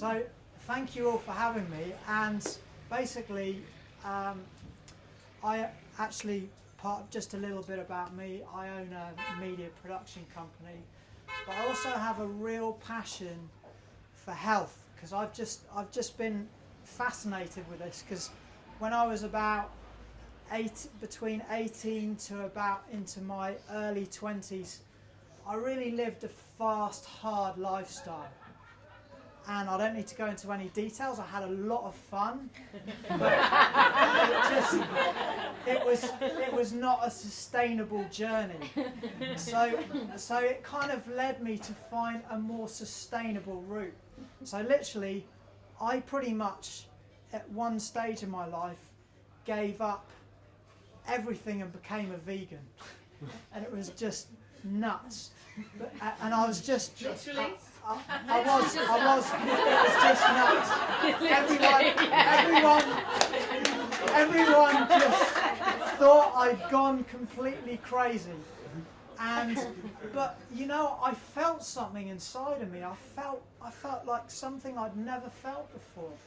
So thank you all for having me. And basically, I actually, just a little bit about me, I own a media production company, but I also have a real passion for health, because I've just been fascinated with this, because when I was about between 18 to about into my early 20s, I really lived a fast, hard lifestyle. And I don't need to go into any details. I had a lot of fun, but it was not a sustainable journey. So it kind of led me to find a more sustainable route. So literally, I pretty much, at one stage in my life, gave up everything and became a vegan, and it was just nuts. And I was just literally. I was. It was just nuts. Everyone just thought I'd gone completely crazy. But you know, I felt something inside of me. I felt like something I'd never felt before,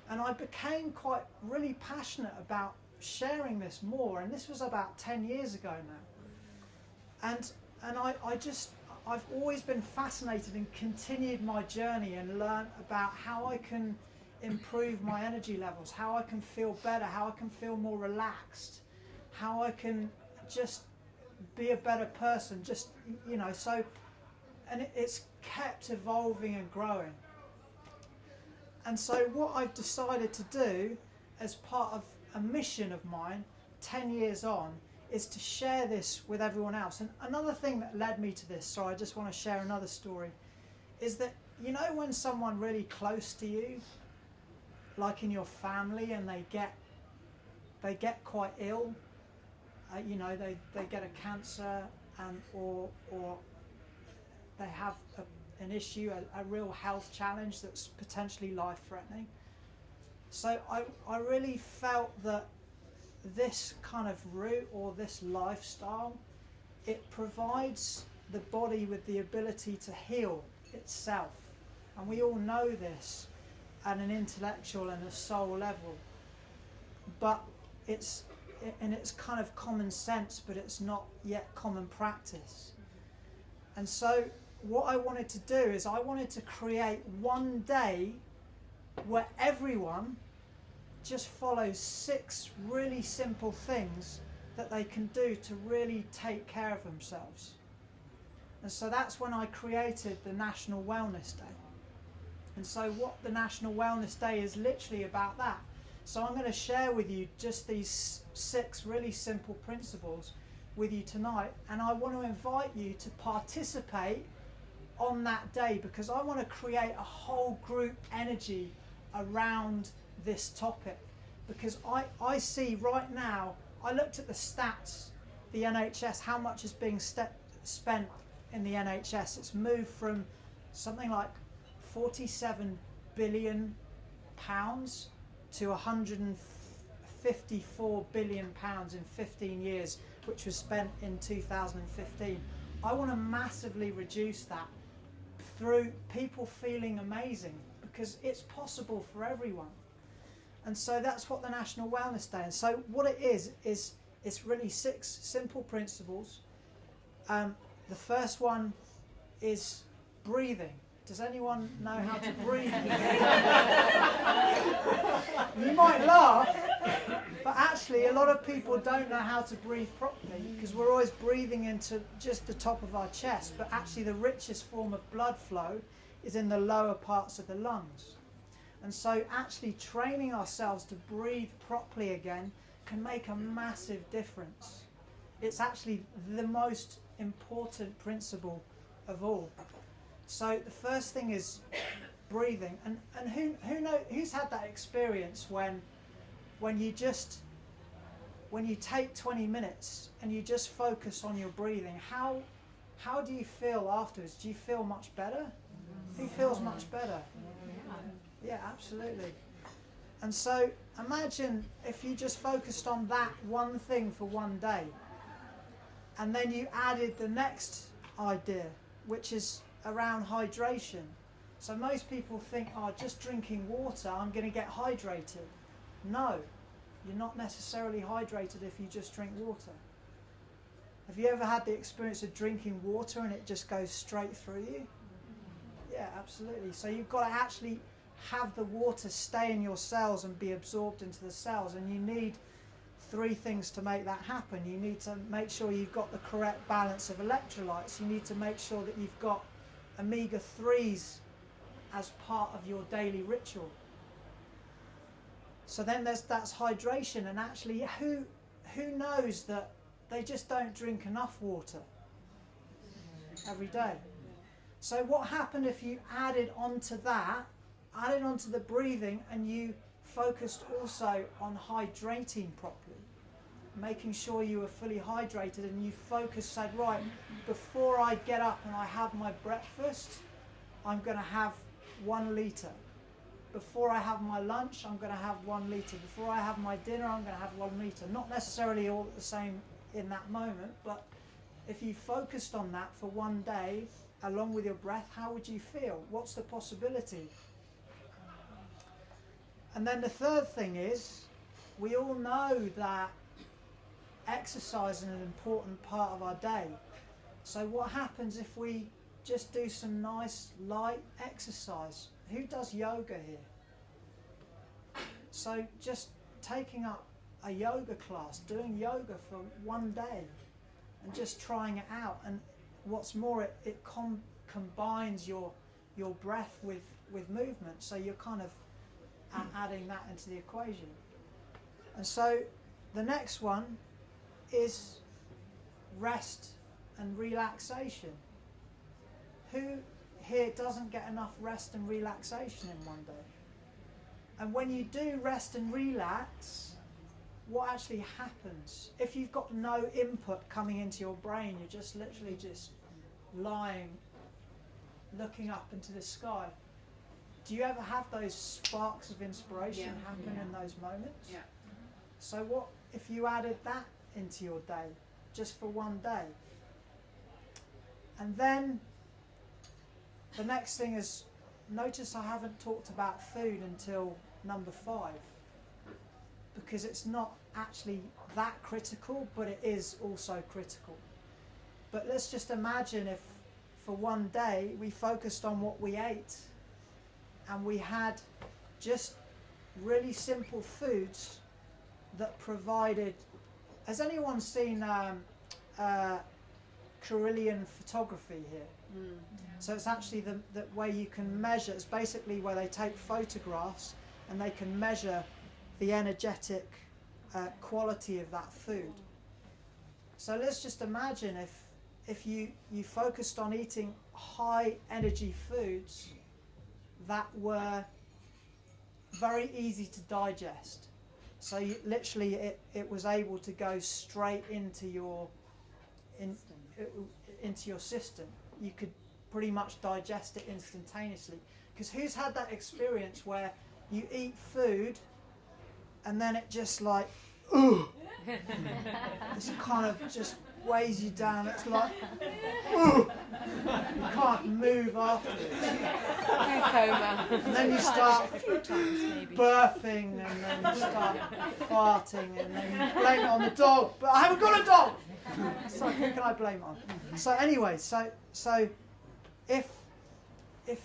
and I became really passionate about sharing this more. And this was about 10 years ago now. And I've always been fascinated and continued my journey and learned about how I can improve my energy levels, how I can feel better, how I can feel more relaxed, how I can just be a better person, and it's kept evolving and growing. And so what I've decided to do as part of a mission of mine, 10 years on, is to share this with everyone else. And another thing that led me to this, so I just want to share another story, is that, you know, when someone really close to you, like in your family, and they get quite ill, they get a cancer, or they have an issue, a real health challenge that's potentially life-threatening. So I really felt that this kind of route or this lifestyle, it provides the body with the ability to heal itself. And we all know this at an intellectual and a soul level. But it's kind of common sense, but it's not yet common practice. And so what I wanted to do is I wanted to create one day where everyone just follows 6 really simple things that they can do to really take care of themselves. And so that's when I created the National Wellness Day. And so what the National Wellness Day is literally about that. So I'm going to share with you just these 6 really simple principles with you tonight, and I want to invite you to participate on that day, because I want to create a whole group energy around this topic. Because I see right now, I looked at the stats, the NHS, how much is being spent in the NHS. It's moved from something like £47 billion to £154 billion in 15 years, which was spent in 2015. I want to massively reduce that through people feeling amazing, because it's possible for everyone. And so that's what the National Wellness Day is. So what it is it's really 6 simple principles. The first one is breathing. Does anyone know how to breathe? You might laugh, but actually a lot of people don't know how to breathe properly, because we're always breathing into just the top of our chest, but actually the richest form of blood flow is in the lower parts of the lungs. And so actually training ourselves to breathe properly again can make a massive difference. It's actually the most important principle of all. So the first thing is breathing. And who's had that experience when you take 20 minutes and you just focus on your breathing? How do you feel afterwards? Do you feel much better? Who feels much better? Yeah, absolutely. And so imagine if you just focused on that one thing for one day, and then you added the next idea, which is around hydration. So most people think, oh, just drinking water, I'm going to get hydrated. No, you're not necessarily hydrated if you just drink water. Have you ever had the experience of drinking water and it just goes straight through you? Yeah, absolutely. So you've got to actually have the water stay in your cells and be absorbed into the cells, and you need 3 things to make that happen. You need to make sure you've got the correct balance of electrolytes. You need to make sure that you've got omega-3s as part of your daily ritual. So then that's hydration, and actually who knows that they just don't drink enough water every day? So what happened if you added onto the breathing, and you focused also on hydrating properly, making sure you were fully hydrated, and you focused, said, right, before I get up and I have my breakfast, I'm going to have 1 litre. Before I have my lunch, I'm going to have 1 litre. Before I have my dinner, I'm going to have 1 litre. Not necessarily all the same in that moment, but if you focused on that for 1 day, along with your breath, how would you feel? What's the possibility? And then the third thing is, we all know that exercise is an important part of our day. So what happens if we just do some nice light exercise? Who does yoga here? So just taking up a yoga class, doing yoga for 1 day and just trying it out. And what's more, it combines your breath with movement. So you're kind of adding that into the equation. And so the next one is rest and relaxation. Who here doesn't get enough rest and relaxation in 1 day? And when you do rest and relax, what actually happens? If you've got no input coming into your brain, you're just literally just lying, looking up into the sky. Do you ever have those sparks of inspiration happen in those moments? Yeah. So what if you added that into your day, just for 1 day? And then the next thing is, notice I haven't talked about food until number 5, because it's not actually that critical, but it is also critical. But let's just imagine if for 1 day we focused on what we ate, and we had just really simple foods that provided. Has anyone seen Carillion photography here? So it's actually the way you can measure. It's basically where they take photographs and they can measure the energetic quality of that food. So let's just imagine if you focused on eating high energy foods that were very easy to digest. So literally it was able to go straight into your into your system. You could pretty much digest it instantaneously. Because who's had that experience where you eat food and then it just like, it's kind of just weighs you down. It's like, you can't move afterwards. And then you start burping, and then you start farting, and then you blame it on the dog. But I haven't got a dog. So who can I blame it on? So anyway, so if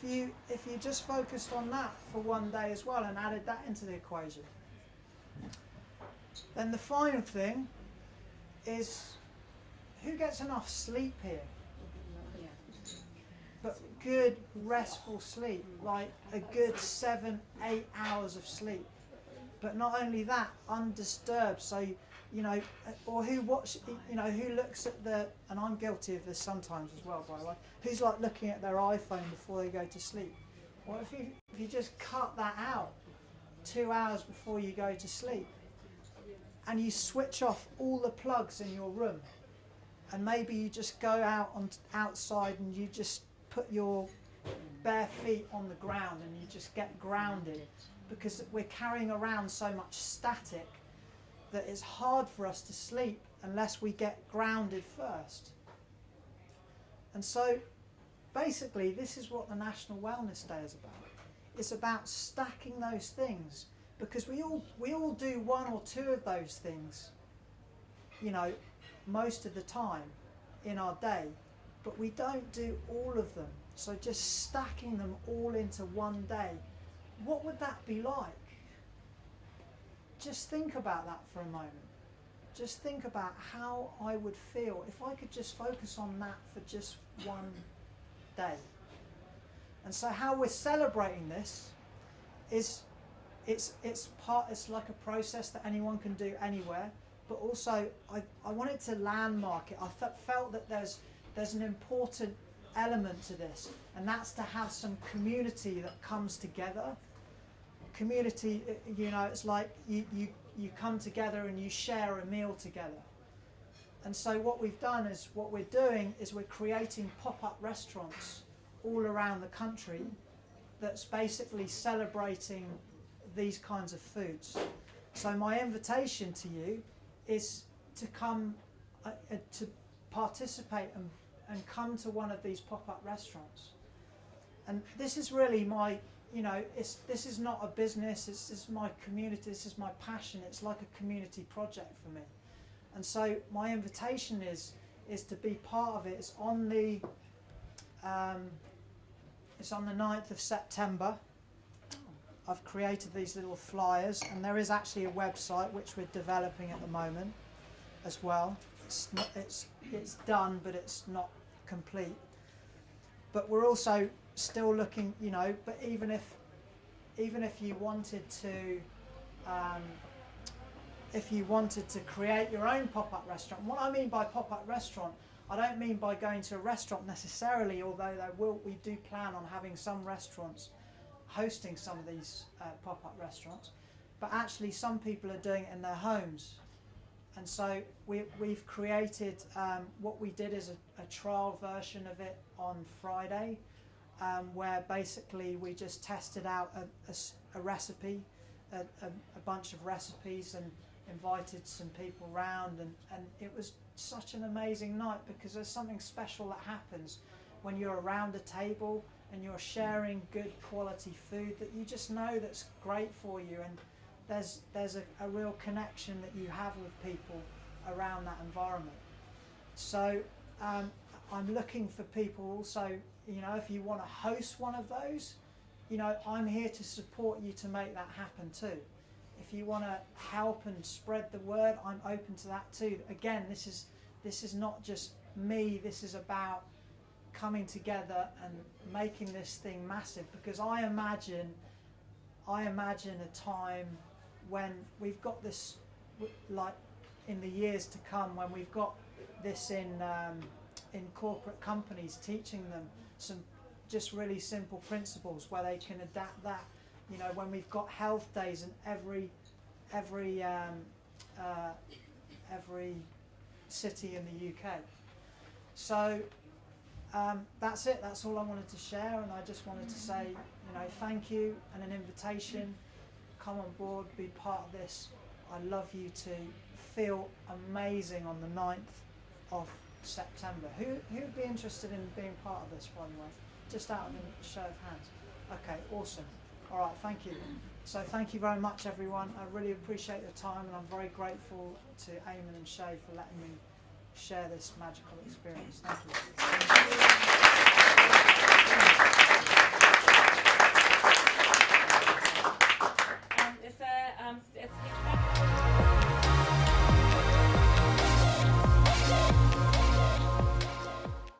you just focused on that for 1 day as well and added that into the equation, then the final thing is, who gets enough sleep here? But good restful sleep, like a good 7-8 hours of sleep. But not only that, undisturbed. So or who looks at and I'm guilty of this sometimes as well, by the way. Who's like looking at their iPhone before they go to sleep? Well, if you just cut that out 2 hours before you go to sleep, and you switch off all the plugs in your room, and maybe you just go outside and you just put your bare feet on the ground and you just get grounded, because we're carrying around so much static that it's hard for us to sleep unless we get grounded first. And so basically, this is what the National Wellness Day is about. It's about stacking those things, because we all do one or two of those things, most of the time in our day, but we don't do all of them. So just stacking them all into one day, what would that be like? Just think about that for a moment. Just think about how I would feel if I could just focus on that for just one day. And so how we're celebrating this is it's like a process that anyone can do anywhere, but also I wanted to landmark it. I felt that there's an important element to this, and that's to have some community that comes together. Community, it's like you come together and you share a meal together. And so what we're doing is we're creating pop-up restaurants all around the country that's basically celebrating these kinds of foods. So my invitation to you is to come to participate and come to one of these pop-up restaurants. And this is really my, this is not a business, this is my community, this is my passion. It's like a community project for me. And so my invitation is to be part of it. It's on the 9th of September. I've created these little flyers, and there is actually a website which we're developing at the moment as well. It's done, but it's not complete. But we're also still looking, but even if you wanted to create your own pop-up restaurant. What I mean by pop-up restaurant, I don't mean by going to a restaurant necessarily, although we do plan on having some restaurants hosting some of these pop-up restaurants, but actually some people are doing it in their homes. And so we've created, what we did is a trial version of it on Friday, where basically we just tested out a recipe, a bunch of recipes, and invited some people round, and it was such an amazing night, because there's something special that happens when you're around a table and you're sharing good quality food that you just know that's great for you, and there's a real connection that you have with people around that environment. So I'm looking for people also, if you want to host one of those, I'm here to support you to make that happen too. If you want to help and spread the word, I'm open to that too. Again, this is not just me, this is about coming together and making this thing massive, because I imagine a time when we've got this, like in the years to come, when we've got this in corporate companies, teaching them some just really simple principles where they can adapt that. When we've got health days in every city in the UK. So that's it. That's all I wanted to share, and I just wanted to say, thank you, and an invitation. Come on board, be part of this. I'd love you to feel amazing on the 9th of September. Who'd be interested in being part of this, by the way? Just out of a show of hands. Okay, awesome. All right, thank you. So thank you very much, everyone. I really appreciate your time, and I'm very grateful to Eamon and Shay for letting me share this magical experience. Thank you. It's